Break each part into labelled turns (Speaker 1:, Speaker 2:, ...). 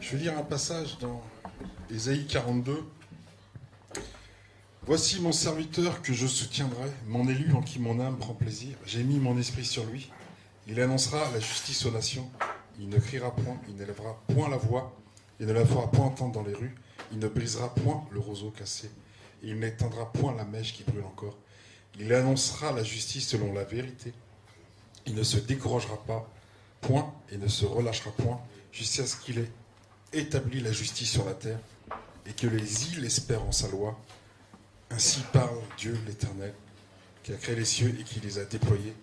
Speaker 1: Je vais lire un passage dans Ésaïe 42. Voici mon serviteur que je soutiendrai, mon élu en qui mon âme prend plaisir. J'ai mis mon esprit sur lui. Il annoncera la justice aux nations. Il ne criera point, il n'élèvera point la voix, il ne la fera point entendre dans les rues. Il ne brisera point le roseau cassé. Et il n'éteindra point la mèche qui brûle encore. Il annoncera la justice selon la vérité. Il ne se découragera pas, point, et ne se relâchera point, jusqu'à ce qu'il ait établi la justice sur la terre, et que les îles espèrent en sa loi. Ainsi parle Dieu l'Éternel, qui a créé les cieux et qui les a déployés,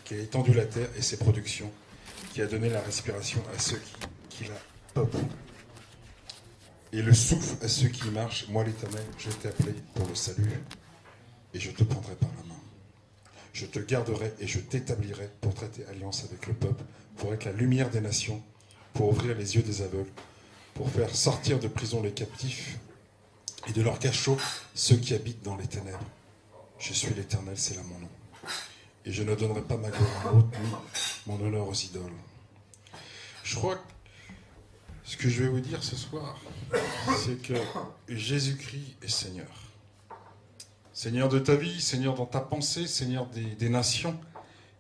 Speaker 1: qui a étendu la terre et ses productions, qui a donné la respiration à ceux qui la peuplent, et le souffle à ceux qui y marchent. Moi l'Éternel, je t'ai appelé pour le salut, et je te prendrai par la main. Je te garderai et je t'établirai pour traiter alliance avec le peuple, pour être la lumière des nations, pour ouvrir les yeux des aveugles, pour faire sortir de prison les captifs et de leur cachot ceux qui habitent dans les ténèbres. Je suis l'Éternel, c'est là mon nom. Et je ne donnerai pas ma gloire à l'autre, ni mon honneur aux idoles. Je crois que ce que je vais vous dire ce soir, c'est que Jésus-Christ est Seigneur. Seigneur de ta vie, Seigneur dans ta pensée, Seigneur des nations.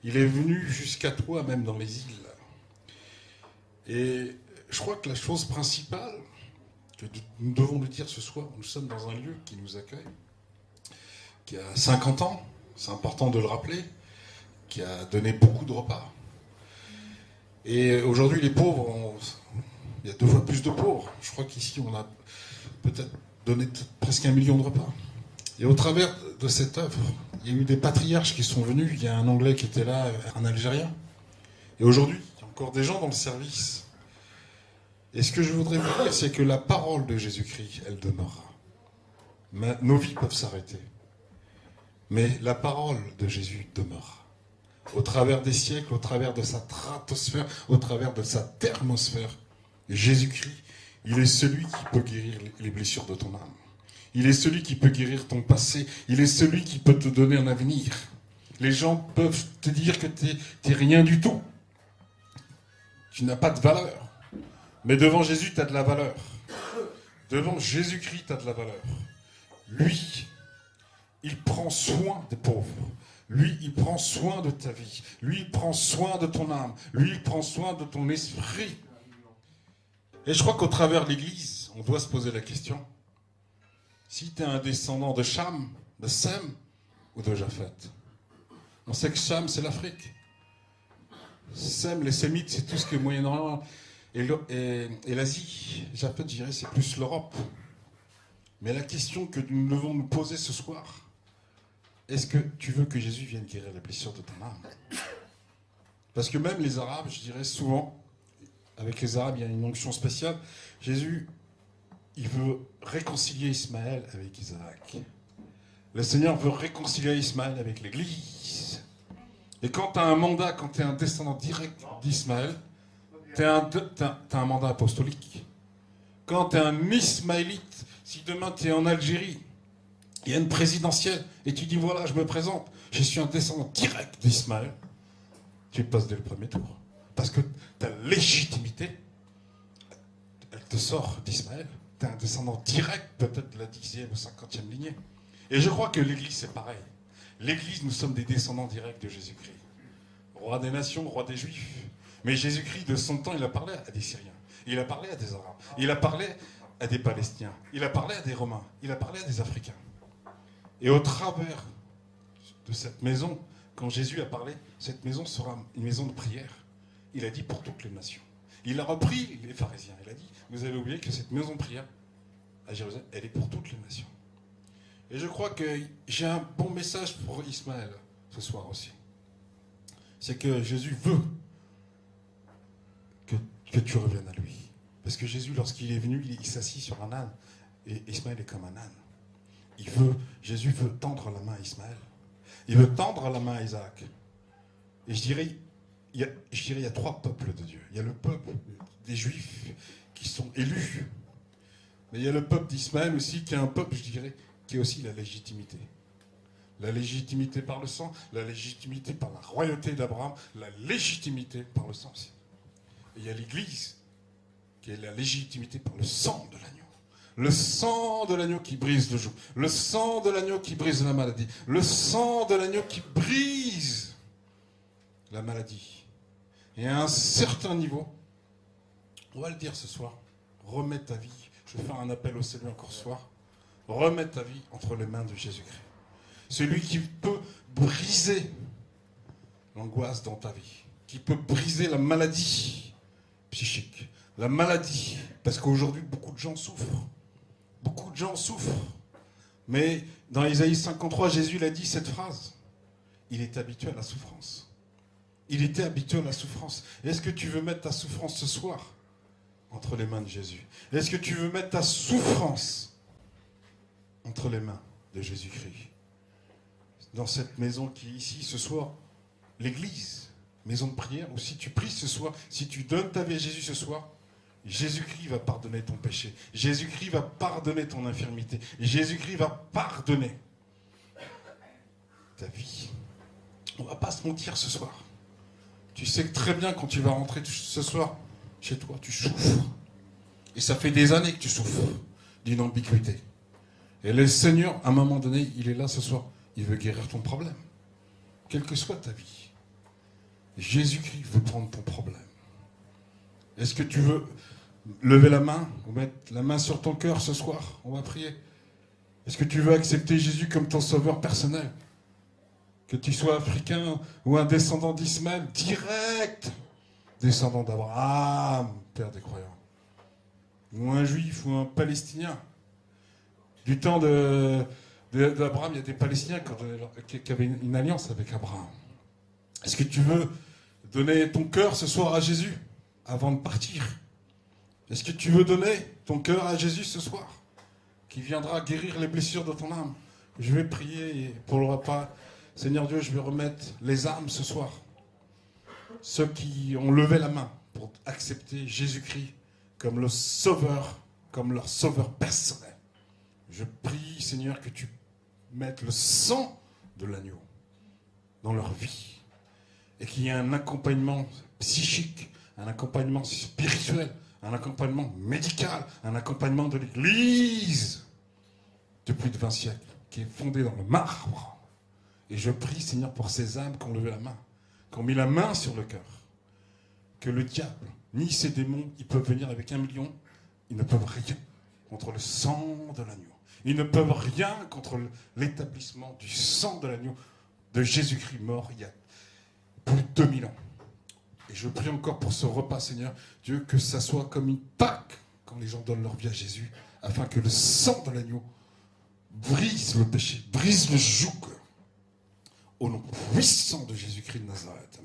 Speaker 1: Il est venu jusqu'à toi, même dans les îles. Et je crois que la chose principale, que nous devons lui dire ce soir, nous sommes dans un lieu qui nous accueille, qui a 50 ans, c'est important de le rappeler, qui a donné beaucoup de repas. Et aujourd'hui, les pauvres, il y a 2 fois plus de pauvres. Je crois qu'ici, on a peut-être donné presque 1 million de repas. Et au travers de cette œuvre, il y a eu des patriarches qui sont venus. Il y a un Anglais qui était là, un Algérien. Et aujourd'hui, il y a encore des gens dans le service. Et ce que je voudrais vous dire, c'est que la parole de Jésus-Christ, elle demeurera. Nos vies peuvent s'arrêter. Mais la parole de Jésus demeurera. Au travers des siècles, au travers de sa stratosphère, au travers de sa thermosphère, Jésus-Christ, il est celui qui peut guérir les blessures de ton âme. Il est celui qui peut guérir ton passé. Il est celui qui peut te donner un avenir. Les gens peuvent te dire que t'es rien du tout. Tu n'as pas de valeur. Mais devant Jésus, tu as de la valeur. Devant Jésus-Christ, tu as de la valeur. Lui, il prend soin des pauvres. Lui, il prend soin de ta vie. Lui, il prend soin de ton âme. Lui, il prend soin de ton esprit. Et je crois qu'au travers de l'Église, on doit se poser la question. Si tu es un descendant de Cham, de Sem ou de Japhet. On sait que Cham, c'est l'Afrique. Sem, les Sémites, c'est tout ce qui est Moyen-Orient et l'Asie. Japhet, je dirais, c'est plus l'Europe. Mais la question que nous devons nous poser ce soir, est-ce que tu veux que Jésus vienne guérir les blessures de ton âme? Parce que même les Arabes, je dirais souvent, avec les Arabes, il y a une onction spéciale. Jésus, il veut réconcilier Ismaël avec Isaac. Le Seigneur veut réconcilier Ismaël avec l'Église. Et quand tu as un mandat, quand tu es un descendant direct d'Ismaël, tu as un mandat apostolique. Quand tu es un Ismaélite, si demain tu es en Algérie, il y a une présidentielle, et tu dis voilà, je me présente, je suis un descendant direct d'Ismaël, tu passes dès le premier tour. Parce que ta légitimité, elle te sort d'Ismaël. Tu es un descendant direct, peut-être de la 10e ou 50e lignée. Et je crois que l'Église, c'est pareil. L'Église, nous sommes des descendants directs de Jésus-Christ. Roi des nations, roi des Juifs. Mais Jésus-Christ, de son temps, il a parlé à des Syriens. Il a parlé à des Arabes. Il a parlé à des Palestiniens. Il a parlé à des Romains. Il a parlé à des Africains. Et au travers de cette maison, quand Jésus a parlé, cette maison sera une maison de prière. Il a dit pour toutes les nations. Il a repris les pharisiens. Il a dit, vous avez oublié que cette maison de prière à Jérusalem, elle est pour toutes les nations. Et je crois que j'ai un bon message pour Ismaël ce soir aussi. C'est que Jésus veut que tu reviennes à lui. Parce que Jésus, lorsqu'il est venu, il s'assit sur un âne. Et Ismaël est comme un âne. Jésus veut tendre la main à Ismaël. Il veut tendre la main à Isaac. Et je dirais, il y a 3 peuples de Dieu. Il y a le peuple des Juifs qui sont élus. Mais il y a le peuple d'Ismaël aussi, qui est un peuple, je dirais, qui est aussi la légitimité. La légitimité par le sang, la légitimité par la royauté d'Abraham, la légitimité par le sang aussi. Et il y a l'Église qui est la légitimité par le sang de l'agneau. Le sang de l'agneau qui brise le joug. Le sang de l'agneau qui brise la maladie. Le sang de l'agneau qui brise la maladie. Et à un certain niveau, on va le dire ce soir, remets ta vie. Je vais faire un appel au salut encore ce soir. Remets ta vie entre les mains de Jésus-Christ. Celui qui peut briser l'angoisse dans ta vie. Qui peut briser la maladie psychique. La maladie. Parce qu'aujourd'hui, beaucoup de gens souffrent. Beaucoup de gens souffrent. Mais dans Isaïe 53, Jésus l'a dit cette phrase. Il est habitué à la souffrance. Il était habitué à la souffrance. Est-ce que tu veux mettre ta souffrance ce soir entre les mains de Jésus? Est-ce que tu veux mettre ta souffrance entre les mains de Jésus-Christ? Dans cette maison qui est ici ce soir, l'église, maison de prière, ou si tu pries ce soir, si tu donnes ta vie à Jésus ce soir, Jésus-Christ va pardonner ton péché. Jésus-Christ va pardonner ton infirmité. Jésus-Christ va pardonner ta vie. On ne va pas se mentir ce soir. Tu sais que très bien quand tu vas rentrer ce soir chez toi, tu souffres. Et ça fait des années que tu souffres d'une ambiguïté. Et le Seigneur, à un moment donné, il est là ce soir. Il veut guérir ton problème. Quelle que soit ta vie. Jésus-Christ veut prendre ton problème. Est-ce que tu veux lever la main ou mettre la main sur ton cœur ce soir? On va prier. Est-ce que tu veux accepter Jésus comme ton sauveur personnel? Que tu sois africain ou un descendant d'Ismaël, direct descendant d'Abraham, père des croyants. Ou un juif ou un palestinien. Du temps d'Abraham, il y a des Palestiniens qui avaient une alliance avec Abraham. Est-ce que tu veux donner ton cœur ce soir à Jésus avant de partir? Est-ce que tu veux donner ton cœur à Jésus ce soir, qui viendra guérir les blessures de ton âme? Je vais prier pour le repas. Seigneur Dieu, je vais remettre les âmes ce soir. Ceux qui ont levé la main pour accepter Jésus-Christ comme le sauveur, comme leur sauveur personnel. Je prie, Seigneur, que tu mettes le sang de l'agneau dans leur vie. Et qu'il y ait un accompagnement psychique, un accompagnement spirituel, un accompagnement médical, un accompagnement de l'Église de plus de 20 siècles, qui est fondé dans le marbre. Et je prie, Seigneur, pour ces âmes qui ont levé la main, qui ont mis la main sur le cœur, que le diable, ni ses démons, ils peuvent venir avec 1 million, ils ne peuvent rien contre le sang de l'agneau. Ils ne peuvent rien contre l'établissement du sang de l'agneau de Jésus-Christ mort il y a plus de 2000 ans. Et je prie encore pour ce repas, Seigneur, Dieu, que ça soit comme une Pâque quand les gens donnent leur vie à Jésus, afin que le sang de l'agneau brise le péché, brise le joug, au nom puissant de Jésus-Christ de Nazareth.